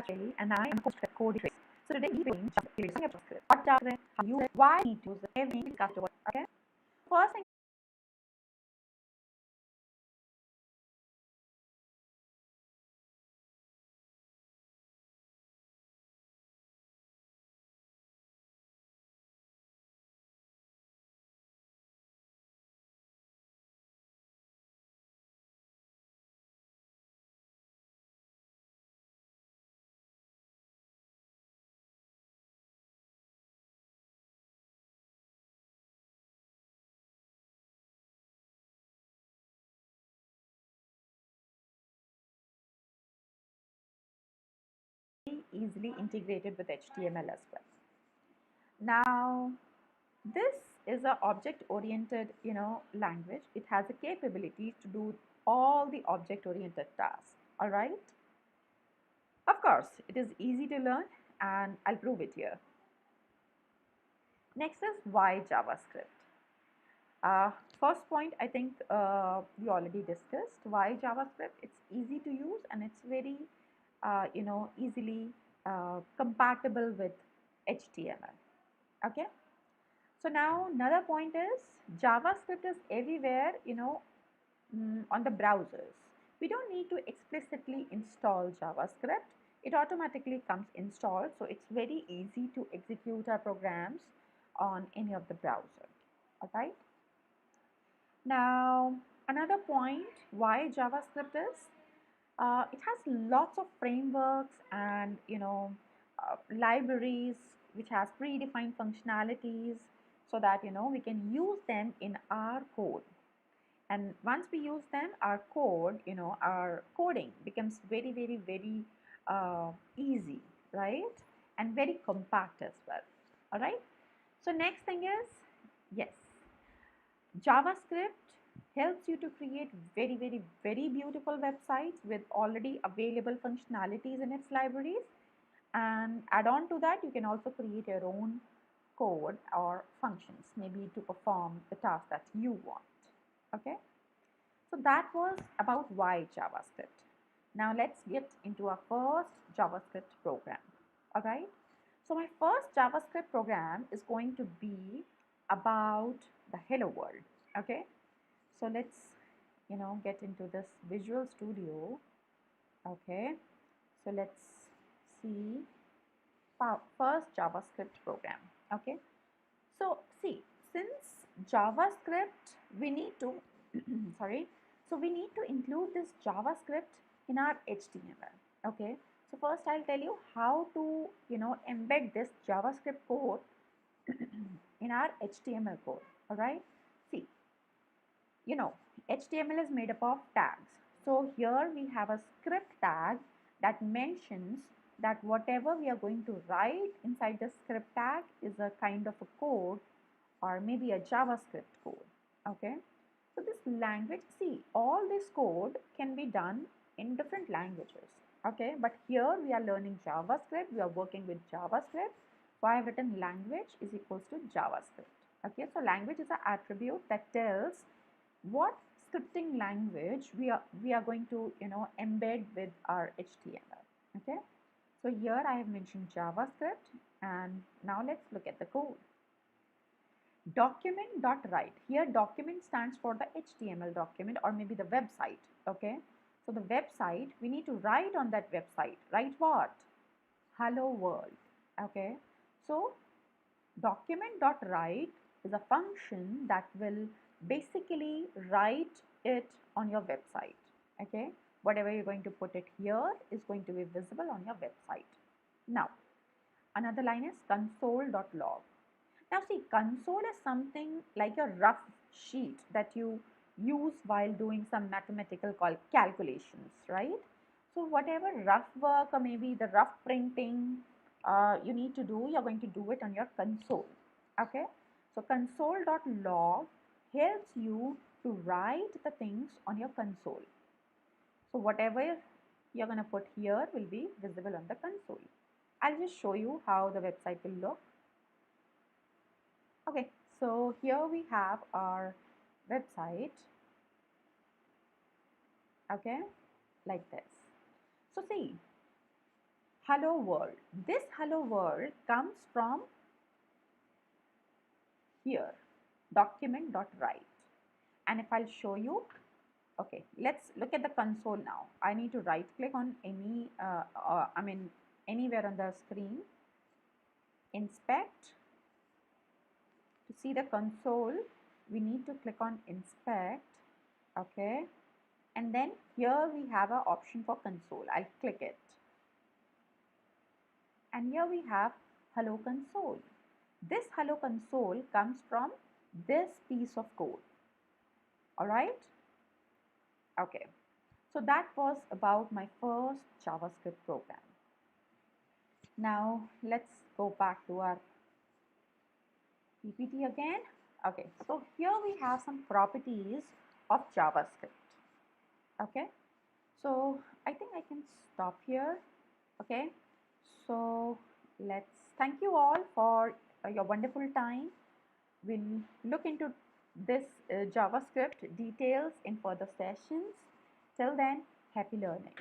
Lakshmi and I am a code trace. So today we will be JavaScript. What JavaScript, how you use it, why you need to use it, everything discussed over. Okay. First thing easily integrated with HTML as well. Now, this is a object-oriented, language. It has a capability to do all the object-oriented tasks. All right. Of course, it is easy to learn, and I'll prove it here. Next is why JavaScript. Uh, First point, I think we already discussed. Why JavaScript? It's easy to use and it's very, easily compatible with HTML. Okay. So now another point is JavaScript is everywhere, on the browsers. We don't need to explicitly install JavaScript. It automatically comes installed, so it's very easy to execute our programs on any of the browser. All right. Now, another point why JavaScript is it has lots of frameworks and libraries which has predefined functionalities so that we can use them in our code. And once we use them, our code, our coding becomes very, very, very easy, right? And very compact as well. All right. So next thing is, yes, JavaScript helps you to create very, very, very beautiful websites with already available functionalities in its libraries. And add on to that, you can also create your own code or functions, maybe to perform the task that you want. Okay. So that was about why JavaScript. Now let's get into our first JavaScript program. All right. So my first JavaScript program is going to be about the hello world. Okay. So let's, get into this Visual Studio. Okay. So let's see first JavaScript program. Okay. So see, since JavaScript, we need to, sorry, so we need to include this JavaScript in our HTML. Okay. So first I'll tell you how to, embed this JavaScript code in our HTML code. All right. See, HTML is made up of tags. So here we have a script tag that mentions that whatever we are going to write inside the script tag is a kind of a code or maybe a JavaScript code. Okay. So this language, see, all this code can be done in different languages. Okay. But here we are learning JavaScript. We are working with JavaScript. So I have written language is equals to JavaScript. Okay. So language is an attribute that tells what scripting language we are going to embed with our HTML. Okay. So here I have mentioned JavaScript, and now let's look at the code. Document.write. Here document stands for the HTML document or maybe the website. Okay. So the website, we need to write on that website. Write what? Hello world. Okay. So document.write is a function that will basically write it on your website. Okay. Whatever you're going to put it here is going to be visible on your website. Now, another line is console.log. Now see, console is something like a rough sheet that you use while doing some mathematical calculations, right? So whatever rough work or maybe the rough printing you need to do, you're going to do it on your console. Okay. So console.log helps you to write the things on your console. So whatever you're going to put here will be visible on the console. I'll just show you how the website will look. Okay, so here we have our website. Okay, like this. So see, hello world. This hello world comes from here, document.write. And if I'll show you, okay, let's look at the console now. I need to right click on anywhere on the screen, inspect. To see the console, we need to click on inspect, okay, and then here we have an option for console. I'll click it, and here we have hello console. This hello console comes from this piece of code. All right, okay, so that was about my first JavaScript program. Now let's go back to our PPT again. Okay, so here we have some properties of JavaScript. Okay, so I think I can stop here. Okay, so let's thank you all for your wonderful time. We'll look into this JavaScript details in further sessions. Till then, happy learning.